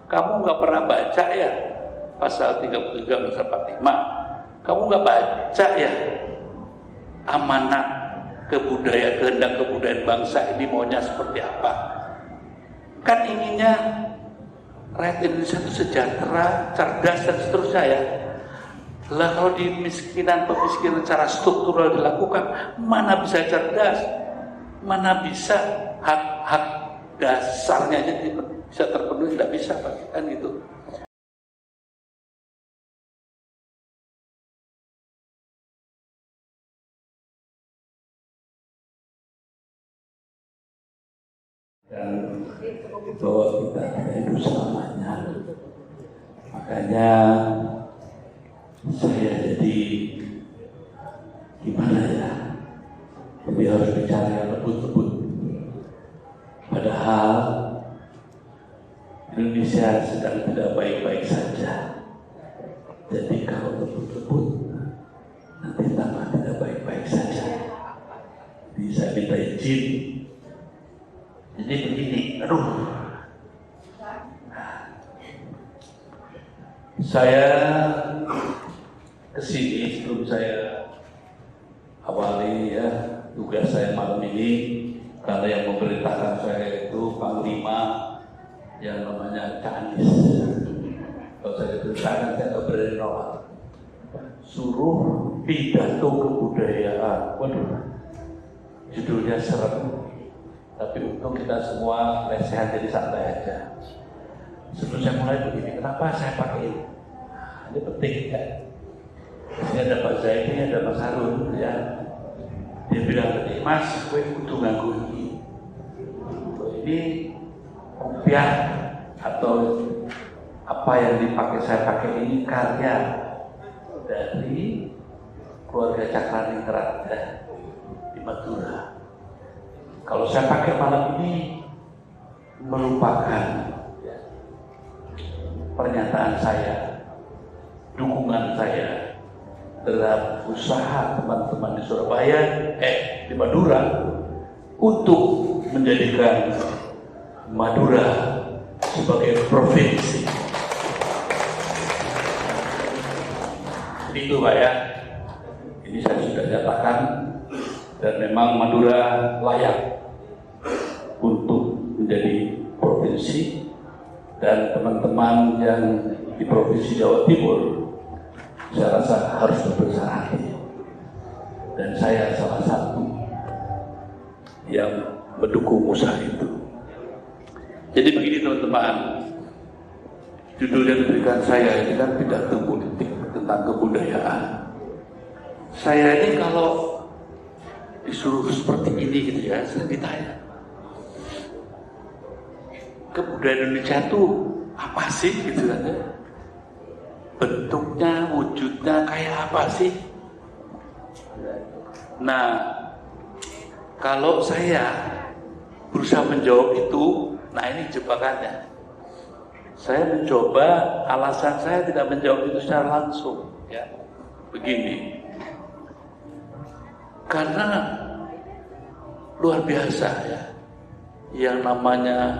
Kamu nggak pernah baca ya pasal 33 pasal 45? Kamu nggak baca ya amanat kebudayaan, kehendak kebudayaan bangsa ini maunya seperti apa? Kan inginnya rakyat Indonesia itu sejahtera, cerdas dan seterusnya ya. Lah kalau di pemiskinan secara struktural dilakukan, mana bisa cerdas, mana bisa hak dasarnya aja bisa terpenuhi, tidak bisa Pak, kan gitu. Dan bahwa kita tidak hidup selamanya, makanya saya jadi gimana ya, jadi harus bicara yang lembut-lembut. Padahal Indonesia sedang tidak baik-baik saja. Jadi kalau lembut-lembut nanti tambah tidak baik-baik saja. Jadi saya minta izin. Jadi begini, saya kesini sebelum saya awali ya tugas saya malam ini, karena yang memerintahkan saya itu Panglima yang namanya Canis. Kalau saya diperintahkan saya nggak berani nolak. Suruh pidato kebudayaan. Waduh, judulnya serem. Tapi untung kita semua lesehan, jadi santai aja. Sebelum saya mulai begini, kenapa saya pakai ini? Ini penting ya. Ini ada Pak Zaini, ada Mas Harun ya. Dia bilang tadi, Mas, gue kudu nganggu ini. Ini kopiah atau apa yang dipakai saya pakai ini karya dari keluarga Cakraningrat ya, di Madura. Kalau saya pakai malam ini merupakan ya, pernyataan saya, dukungan saya terhadap usaha teman-teman di Surabaya, di Madura untuk menjadikan Madura sebagai provinsi. Itu Pak ya, ini saya sudah nyatakan dan memang Madura layak untuk menjadi provinsi, dan teman-teman yang di Provinsi Jawa Timur saya rasa harus berbesar hati, dan saya salah satu yang mendukung usaha itu. Jadi begini teman-teman, judul yang diberikan saya ini kan pidato politik tentang kebudayaan. Saya ini kalau disuruh seperti ini gitu ya, saya ditanya, kebudayaan Indonesia itu apa sih gitu kan ya? Bentuknya, wujudnya kayak apa sih? Nah, kalau saya berusaha menjawab itu, nah ini jebakannya. Saya mencoba, alasan saya tidak menjawab itu secara langsung ya. Begini, karena luar biasa ya, yang namanya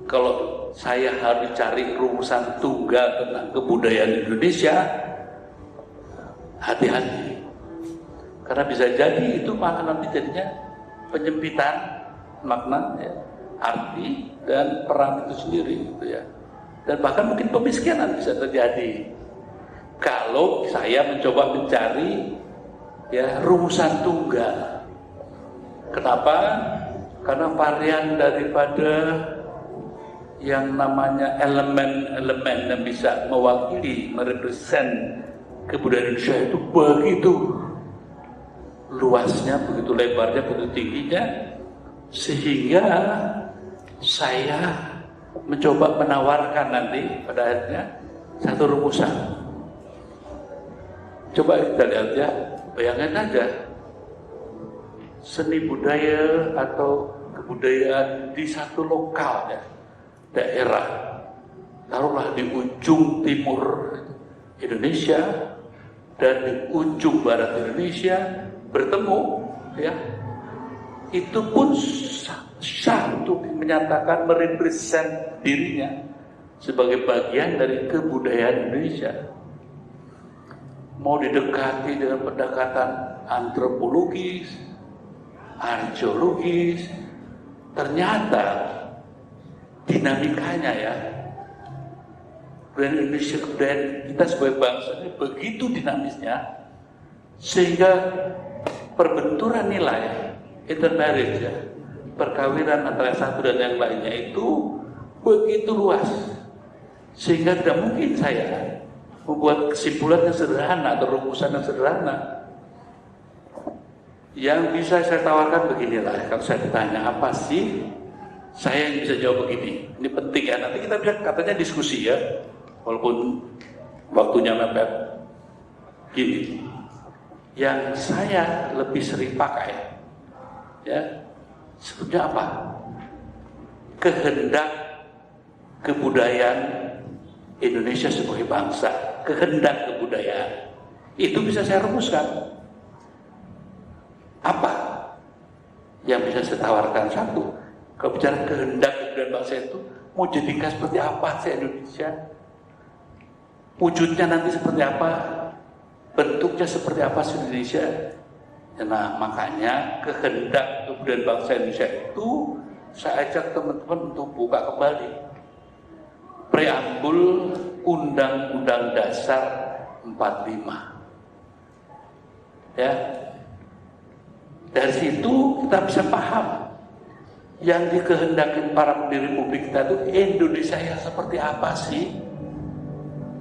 kalau saya harus cari rumusan tunggal tentang kebudayaan Indonesia, hati-hati, karena bisa jadi itu makna nanti jadinya penyempitan makna ya, arti dan peran itu sendiri gitu ya, dan bahkan mungkin pemiskinan bisa terjadi kalau saya mencoba mencari ya rumusan tunggal. Kenapa? Karena varian daripada yang namanya elemen-elemen yang bisa mewakili, merepresent kebudayaan Indonesia itu begitu luasnya, begitu lebarnya, begitu tingginya, sehingga saya mencoba menawarkan nanti pada akhirnya satu rumusan. Coba kita lihat ya, bayangkan aja seni budaya atau kebudayaan di satu lokal ya, daerah, taruhlah di ujung timur Indonesia dan di ujung barat Indonesia bertemu ya, itu pun satu menyatakan merepresent dirinya sebagai bagian dari kebudayaan Indonesia. Mau didekati dengan pendekatan antropologis, arkeologis, ternyata dinamikanya ya, kebudayaan Indonesia, kebudayaan kita sebagai bangsa ini begitu dinamisnya, sehingga perbenturan nilai intermarriage ya, perkawinan antara satu dan yang lainnya itu begitu luas, sehingga tidak mungkin saya membuat kesimpulan yang sederhana atau rumusan yang sederhana. Yang bisa saya tawarkan beginilah, kalau saya ditanya apa sih, saya yang bisa jawab begini. Ini penting ya, nanti kita bisa katanya diskusi ya, walaupun waktunya mepet. Gini, yang saya lebih sering pakai ya, sebetulnya apa? Kehendak kebudayaan Indonesia sebagai bangsa, kehendak kebudayaan itu bisa saya rumuskan. Apa yang bisa saya tawarkan? Satu, kalau bicara kehendak kebudayaan bangsa itu mau jadikan seperti apa sih Indonesia? Wujudnya nanti seperti apa? Bentuknya seperti apa sih Indonesia? Nah, makanya kehendak kebudayaan bangsa Indonesia itu saya ajak teman-teman untuk buka kembali preambul Undang-Undang Dasar 45. Ya. Dari situ kita bisa paham yang dikehendaki para pendiri republik kita itu Indonesia yang seperti apa sih?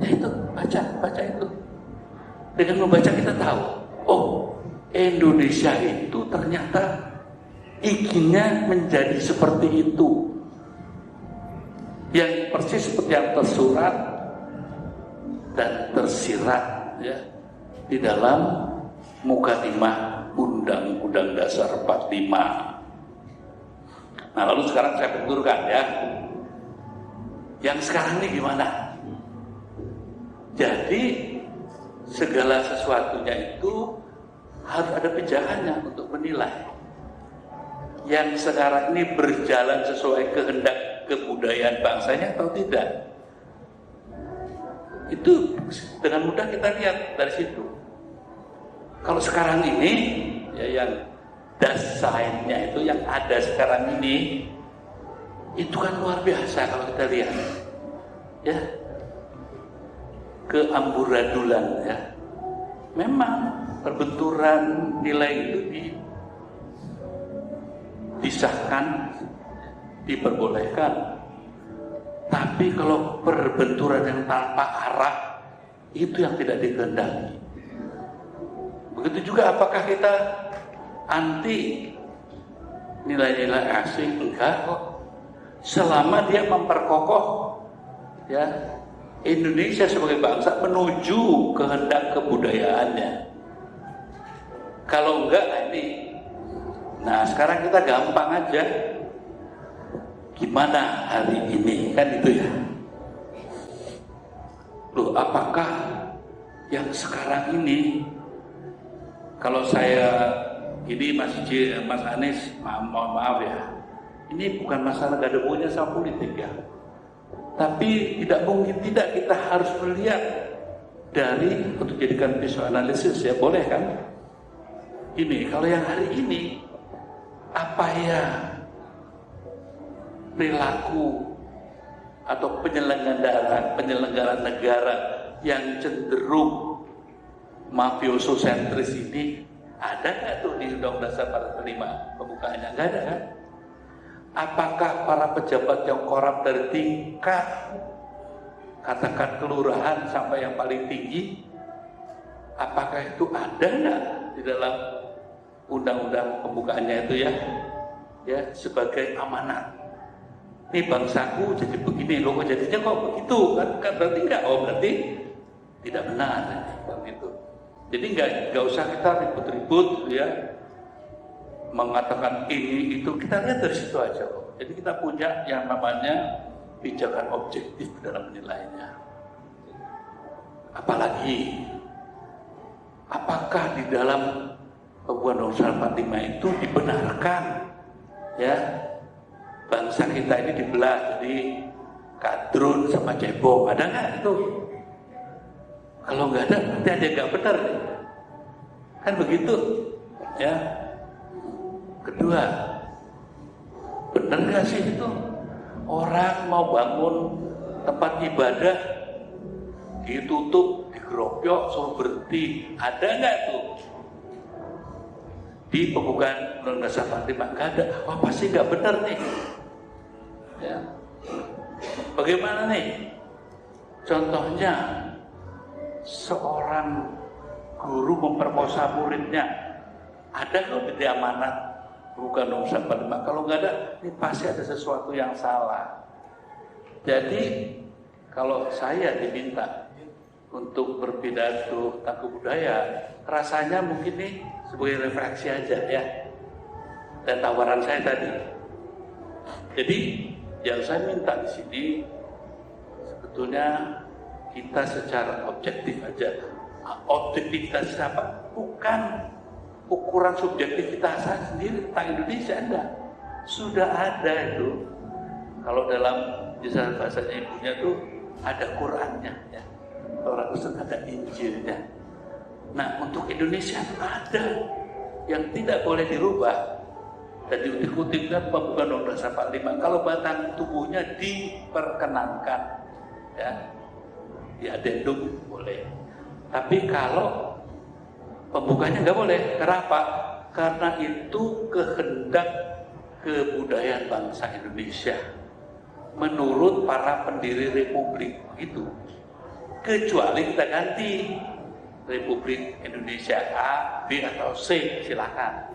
Ya itu, baca itu. Dengan membaca kita tahu, oh Indonesia itu ternyata inginnya menjadi seperti itu. Yang persis seperti yang tersurat dan tersirat ya di dalam mukadimah Undang-Undang Dasar 45. Nah, lalu sekarang saya benturkan ya. Yang sekarang ini gimana? Jadi segala sesuatunya itu harus ada pijakannya untuk menilai. Yang sekarang ini berjalan sesuai kehendak kebudayaan bangsanya atau tidak. Itu dengan mudah kita lihat dari situ. Kalau sekarang ini ya yang desainnya itu yang ada sekarang ini itu kan luar biasa kalau kita lihat ya, keamburadulan ya. Memang perbenturan nilai itu disahkan, diperbolehkan. Tapi kalau perbenturan yang tanpa arah itu yang tidak dikehendaki. Begitu juga apakah kita anti nilai-nilai asing? Enggak kok. Selama dia memperkokoh ya Indonesia sebagai bangsa menuju kehendak kebudayaannya. Kalau enggak ini. Nah, sekarang kita gampang aja. Gimana hari ini? Kan itu ya. Loh, apakah yang sekarang ini, kalau saya ini Mas Anies, mohon maaf ya, ini bukan masalah gak ada hubungannya sama politik ya. Tapi tidak mungkin tidak kita harus melihat dari untuk jadikan visual analisis ya, boleh kan? Ini kalau yang hari ini apa ya perilaku atau penyelenggara negara yang cenderung mafioso sentris ini ada nggak tuh di Undang-Undang Dasar 45 pembukaannya? Nggak ada kan? Apakah para pejabat yang korup dari tingkat katakan kelurahan sampai yang paling tinggi, apakah itu ada nggak di dalam undang-undang pembukaannya itu ya sebagai amanat? Ini bangsaku jadi begini, loh jadinya kok begitu kan berarti enggak, berarti tidak benar kan itu. Jadi nggak usah kita ribut-ribut ya mengatakan ini itu, kita lihat dari situ aja kok. Jadi kita punya yang namanya pijakan objektif dalam menilainya. Apalagi apakah di dalam Undang-Undang Dasar 45 itu dibenarkan ya bangsa kita ini dibelah jadi kadrun sama cebong, ada nggak itu? Kalau nggak ada, berarti ada yang nggak benar, kan begitu, ya. Kedua, benar nggak sih itu orang mau bangun tempat ibadah ditutup, digerobyok, suruh berhenti, ada nggak tuh? Di pembukaan Undang-Undang Dasar 45 nggak ada. Wah, pasti nggak benar nih. Ya. Bagaimana nih? Contohnya, seorang guru memperkosa muridnya, ada nggak di amanat bukan Undang-Undang 45? Kalau nggak ada, ini pasti ada sesuatu yang salah. Jadi kalau saya diminta untuk berpidato tentang budaya, rasanya mungkin nih sebagai refleksi aja ya. Dan tawaran saya tadi. Jadi yang saya minta di sini sebetulnya kita secara objektif aja. Objektivitas apa? Bukan ukuran subjektivitas saya sendiri tentang Indonesia, enggak. Sudah ada itu. Kalau dalam bahasanya ibunya tuh ada Qurannya ya. Orang Kristen ada Injilnya. Nah, untuk Indonesia ada yang tidak boleh dirubah. Dan dikutip kan pembukaan Undang-Undang Dasar 45, kalau batang tubuhnya diperkenankan, ya, di adendum boleh. Tapi kalau pembukanya nggak boleh. Kenapa? Karena itu kehendak kebudayaan bangsa Indonesia menurut para pendiri republik itu. Kecuali kita ganti Republik Indonesia A, B atau C, silakan.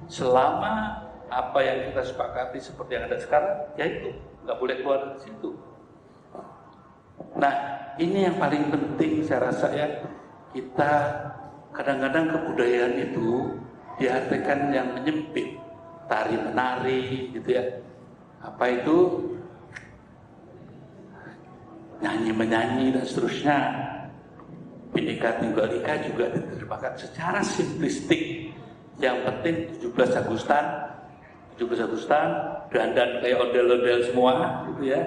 Selama apa yang kita sepakati seperti yang ada sekarang, ya itu nggak boleh keluar dari situ. Nah, ini yang paling penting saya rasa ya. Kita kadang-kadang kebudayaan itu diartikan yang menyempit, tari menari, gitu ya. Apa itu? Nyanyi menyanyi dan seterusnya. Bhinneka Tunggal Ika juga diterjemahkan secara simplistik. Yang penting 17 Agustan, dandan kayak ondel-ondel semua, gitu ya.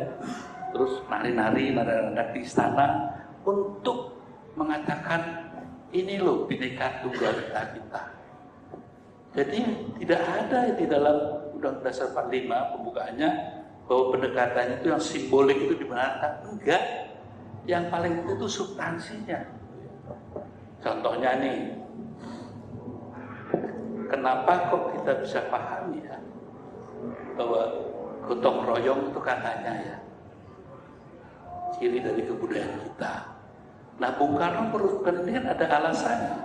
Terus nari-nari di istana untuk mengatakan ini loh Bhinneka Tunggal Ika kita. Jadi tidak ada di dalam Undang-Undang Dasar 45 pembukaannya bahwa pendekatannya itu yang simbolik itu dibenarkan. Enggak. Yang paling penting itu substansinya. Contohnya nih, kenapa kok kita bisa pahami ya bahwa gotong royong itu katanya ya ciri dari kebudayaan kita. Nah, Bung Karno merupakan ini kan ada alasannya.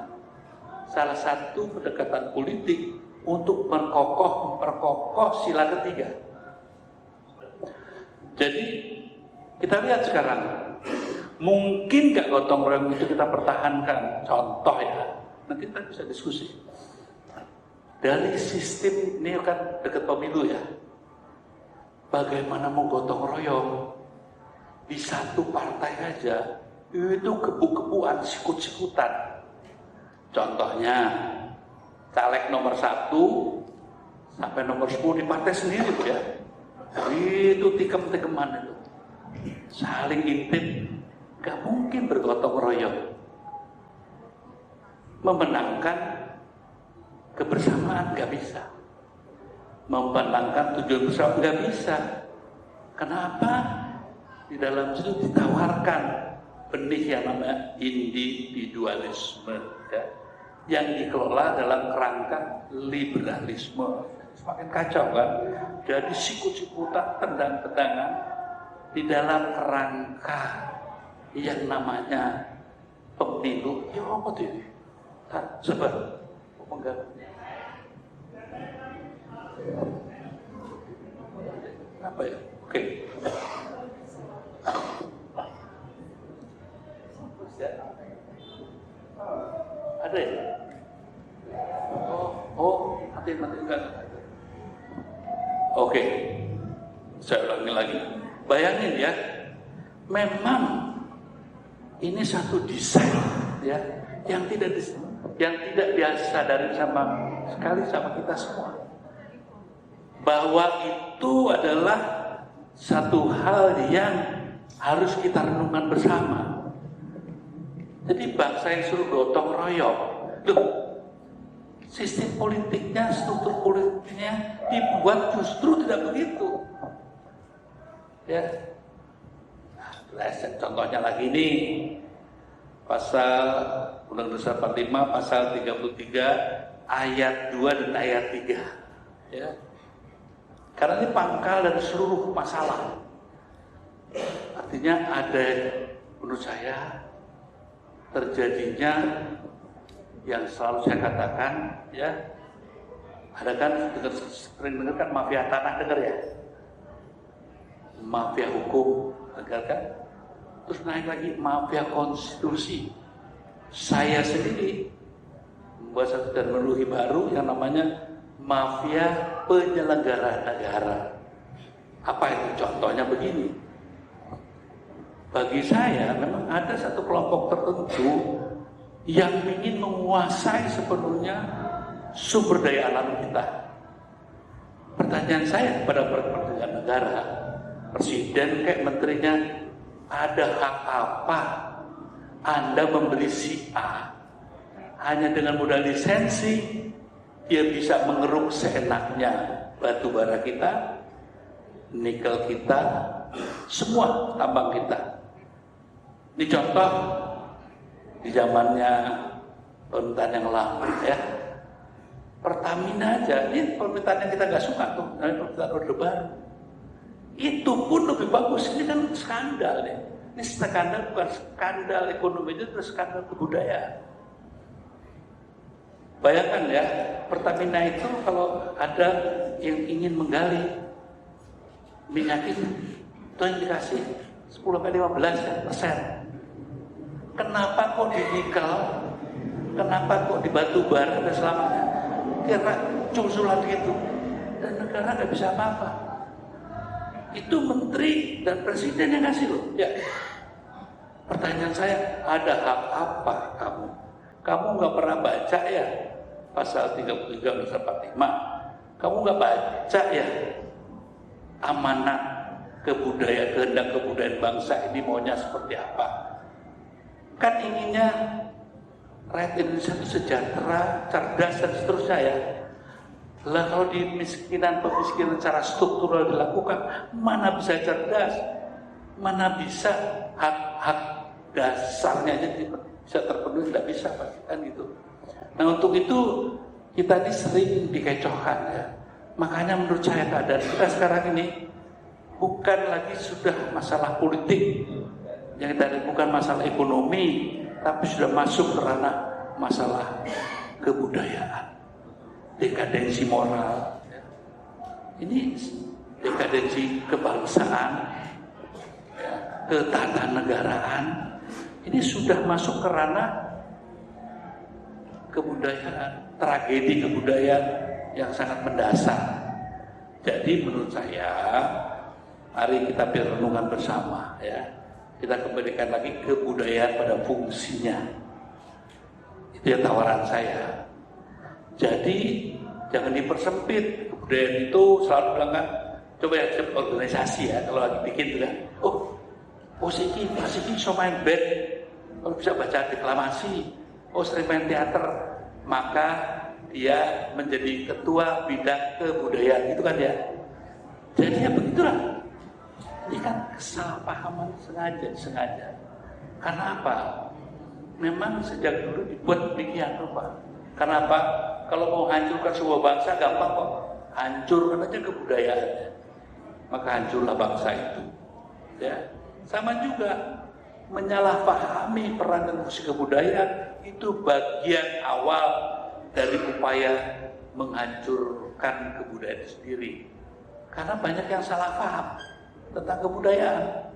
Salah satu pendekatan politik untuk memperkokoh sila ketiga. Jadi kita lihat sekarang, mungkin nggak gotong royong itu kita pertahankan? Contoh ya, nanti kita bisa diskusi. Dari sistem ini kan dekat pemilu ya, bagaimana mau gotong royong di satu partai aja itu kebu-kebuan, sikut-sikutan. Contohnya caleg nomor 1 sampai nomor 10 di partai sendiri ya, itu tikem-tikeman itu, saling intip, gak mungkin bergotong royong memenangkan kebersamaan, gak bisa memenangkan tujuan bersama, gak bisa. Kenapa? Di dalam situ ditawarkan benih yang namanya individualisme ya, yang dikelola dalam kerangka liberalisme. Semakin kacau kan, jadi sikut-sikutan, tendang-tendangan di dalam kerangka yang namanya pemilu. Ya apa tuh ini? Sabar, enggak. Apa ya? Oke. Ada ya? Mati enggak. Oke. Saya ulangi lagi. Bayangin ya, memang ini satu desain ya yang tidak biasa dari sama kita semua. Bahwa itu adalah satu hal yang harus kita renungkan bersama. Jadi bangsa yang suruh gotong royong, loh, sistem politiknya, struktur politiknya dibuat justru tidak begitu. Ya, contohnya lagi nih, pasal Undang-Undang Dasar 45, pasal 33, ayat 2 dan ayat 3. Ya. Karena ini pangkal dari seluruh masalah. Artinya ada, menurut saya, terjadinya yang selalu saya katakan, ya, ada kan sering dengar kan mafia tanah, dengar ya, mafia hukum, dengar kan, terus naik lagi mafia konstitusi. Saya sendiri membuat satu terminologi baru yang namanya mafia penyelenggara negara. Apa itu? Contohnya begini. Bagi saya memang ada satu kelompok tertentu yang ingin menguasai sepenuhnya sumber daya alam kita. Pertanyaan saya kepada penyelenggara negara, presiden kayak menterinya, ada hak apa Anda membeli si A hanya dengan modal lisensi dia bisa mengeruk seenaknya batu bara kita, nikel kita, semua tambang kita. Ini contoh di zamannya pemerintahan yang lama, ya. Pertamina aja, ini pemerintahan yang kita nggak suka tuh, pemerintahan Orde Baru. Itu pun lebih bagus. Ini kan skandal ya. Ini skandal, bukan skandal ekonomi, itu skandal kebudayaan. Bayangkan ya, Pertamina itu kalau ada yang ingin menggali minyak itu yang dikasih 10-15%. Kenapa kok di nikel, kenapa kok di batu bara dan selamanya kira cungsulan gitu, dan negara nggak bisa apa-apa. Itu menteri dan presiden yang ngasih loh. Ya. Pertanyaan saya, ada hak apa kamu? Kamu nggak pernah baca ya pasal 33 Undang-Undang 45? Kamu nggak baca ya amanat kebudayaan, kehendak kebudayaan bangsa ini maunya seperti apa? Kan inginnya rakyat Indonesia itu sejahtera, cerdas dan seterusnya ya. Lah kalau di pemiskinan secara struktural dilakukan, mana bisa cerdas, mana bisa hak-hak dasarnya aja bisa terpenuhi, tidak bisa kan gitu. Nah untuk itu kita ini sering dikecohkan ya. Makanya menurut saya keadaan kita sekarang ini bukan lagi sudah masalah politik, yang kita lihat bukan masalah ekonomi, tapi sudah masuk ke ranah masalah kebudayaan, dekadensi moral. Ini dekadensi kebangsaan, ketatanegaraan. Ini sudah masuk ke ranah kebudayaan, tragedi kebudayaan yang sangat mendasar. Jadi menurut saya, mari kita renungan bersama ya. Kita kembalikan lagi kebudayaan pada fungsinya. Itu ya tawaran saya. Jadi jangan dipersempit. Kebudayaan itu selalu bilang kan, coba ya organisasi ya, kalau lagi bikin juga, Siki bisa main band, kalau bisa baca deklamasi, sering main teater, maka dia menjadi ketua bidang kebudayaan, gitu kan ya. Jadi ya begitulah. Ini kan kesalahpahaman sengaja. Karena apa? Memang sejak dulu dibuat demikian rupa. Karena apa? Kalau mau hancurkan sebuah bangsa gampang kok. Hancurkan aja kebudayaannya. Maka hancurlah bangsa itu. Ya. Sama juga menyalahpahami peran dan fungsi kebudayaan itu bagian awal dari upaya menghancurkan kebudayaan itu sendiri. Karena banyak yang salah paham tentang kebudayaan.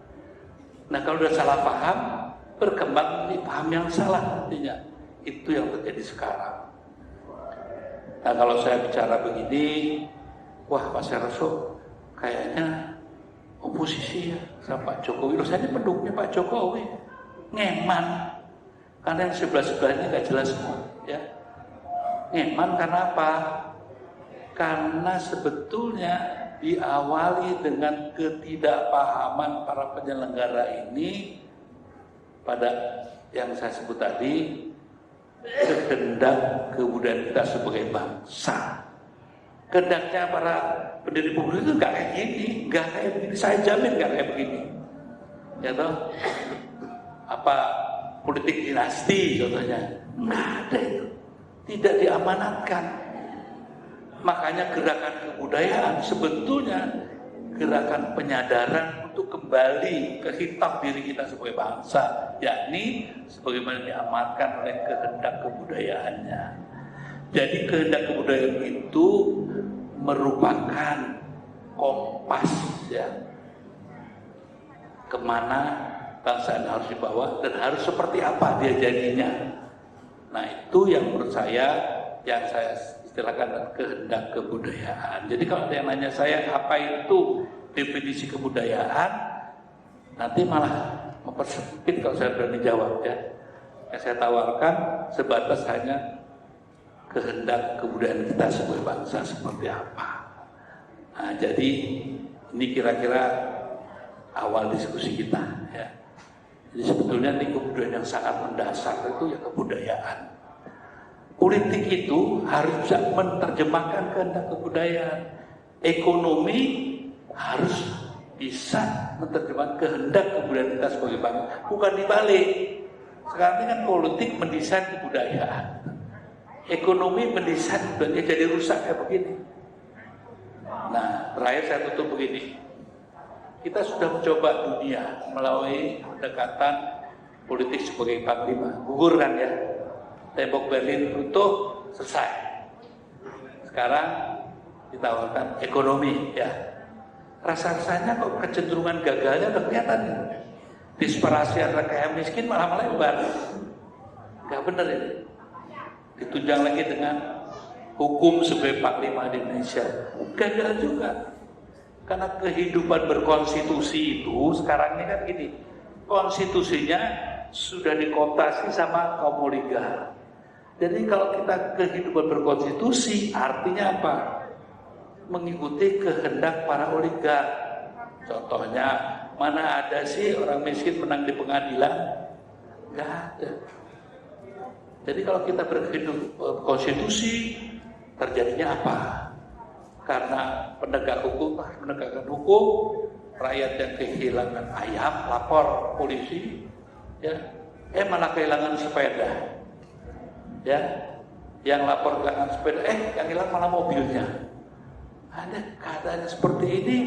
Nah kalau udah salah paham, berkembang di paham yang salah nantinya. Itu yang terjadi sekarang. Nah kalau saya bicara begini, wah Pak Seraso kayaknya oposisi ya sama Pak Jokowi. Loh saya ini pendukungnya Pak Jokowi, ngeman. Karena yang sebelah-sebelahnya gak jelas semua. Ya. Ngeman karena apa? Karena sebetulnya diawali dengan ketidakpahaman para penyelenggara ini pada yang saya sebut tadi, kehendak kebudayaan kita sebagai bangsa. Kehendaknya para pendiri publik itu nggak kayak gini, nggak kayak begini. Saya jamin nggak kayak begini. Ya toh, apa politik dinasti contohnya, nggak ada itu, tidak diamanatkan. Makanya gerakan kebudayaan sebetulnya gerakan penyadaran untuk kembali ke hitam diri kita sebagai bangsa, yakni sebagaimana diamatkan oleh kehendak kebudayaannya. Jadi kehendak kebudayaan itu merupakan kompas ya, kemana bangsa ini harus dibawa dan harus seperti apa dia jadinya. Nah itu yang menurut saya, yang saya istilahkan kehendak kebudayaan. Jadi kalau ada yang nanya saya apa itu definisi kebudayaan, nanti malah mempersempit kalau saya berani jawab ya. Yang saya tawarkan sebatas hanya kehendak kebudayaan kita sebagai bangsa seperti apa. Nah, jadi ini kira-kira awal diskusi kita ya. Jadi sebetulnya ini kebudayaan yang sangat mendasar itu ya kebudayaan. Politik itu harus bisa menerjemahkan kehendak kebudayaan. Ekonomi harus bisa menerjemahkan kehendak kebudayaan kita sebagai bangsa. Bukan dibalik. Sekarang ini kan politik mendesain kebudayaan. Ekonomi mendesain kebudayaan jadi rusak kayak begini. Nah, terakhir saya tutup begini. Kita sudah mencoba dunia melalui pendekatan politik sebagai panglima. Gugur kan ya? Tembok Berlin runtuh, selesai. Sekarang ditawarkan ekonomi ya. Rasa-rasanya kok kecenderungan gagalnya udah kelihatan ya. Disparasi antara kaya miskin malah melebar. Gak bener ini. Ditunjang lagi dengan hukum sebagai panglima di Indonesia. Gagal juga. Karena kehidupan berkonstitusi itu sekarang ini kan gini. Konstitusinya sudah dikooptasi sama kaum oligar. Jadi kalau kita kehidupan berkonstitusi artinya apa? Mengikuti kehendak para oligar. Contohnya, mana ada sih orang miskin menang di pengadilan? Nggak ada. Jadi kalau kita berhidup konstitusi, terjadinya apa? Karena penegak hukum, menegakkan hukum, rakyat yang kehilangan ayam lapor polisi, ya, malah kehilangan sepeda, ya, yang lapor kehilangan sepeda, yang hilang malah mobilnya. Ada keadaan seperti ini,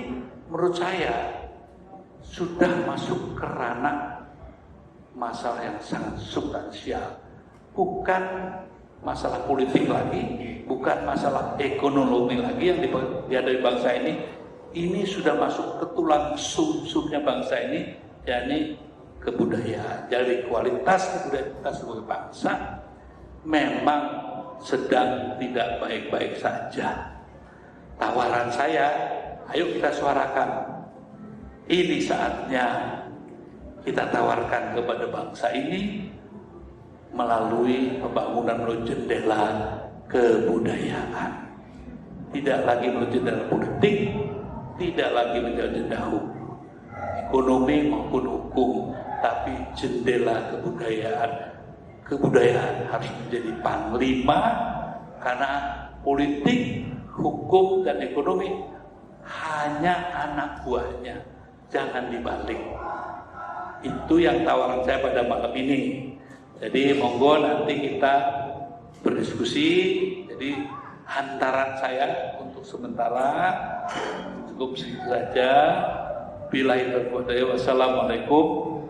menurut saya sudah masuk ke ranah masalah yang sangat substansial, bukan masalah politik lagi, bukan masalah ekonomi lagi yang dihadapi bangsa ini. Ini sudah masuk ke tulang sumsumnya bangsa ini, yakni kebudayaan. Jadi kualitas kebudayaan kita sebagai bangsa memang sedang tidak baik-baik saja. Tawaran saya, ayo kita suarakan. Ini saatnya kita tawarkan kepada bangsa ini melalui pembangunan melalui jendela kebudayaan. Tidak lagi melalui jendela politik, tidak lagi melalui jendela hukum, ekonomi maupun hukum, tapi jendela kebudayaan. Kebudayaan harus menjadi panglima karena politik, hukum, dan ekonomi hanya anak buahnya, jangan dibalik. Itu yang tawaran saya pada malam ini. Jadi monggo nanti kita berdiskusi. Jadi hantaran saya untuk sementara cukup segitu saja. Billahi taufiq. Wassalamualaikum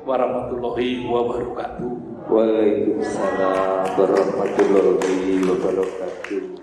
warahmatullahi wabarakatuh. Waalaikumsalam warahmatullahi wabarakatuh.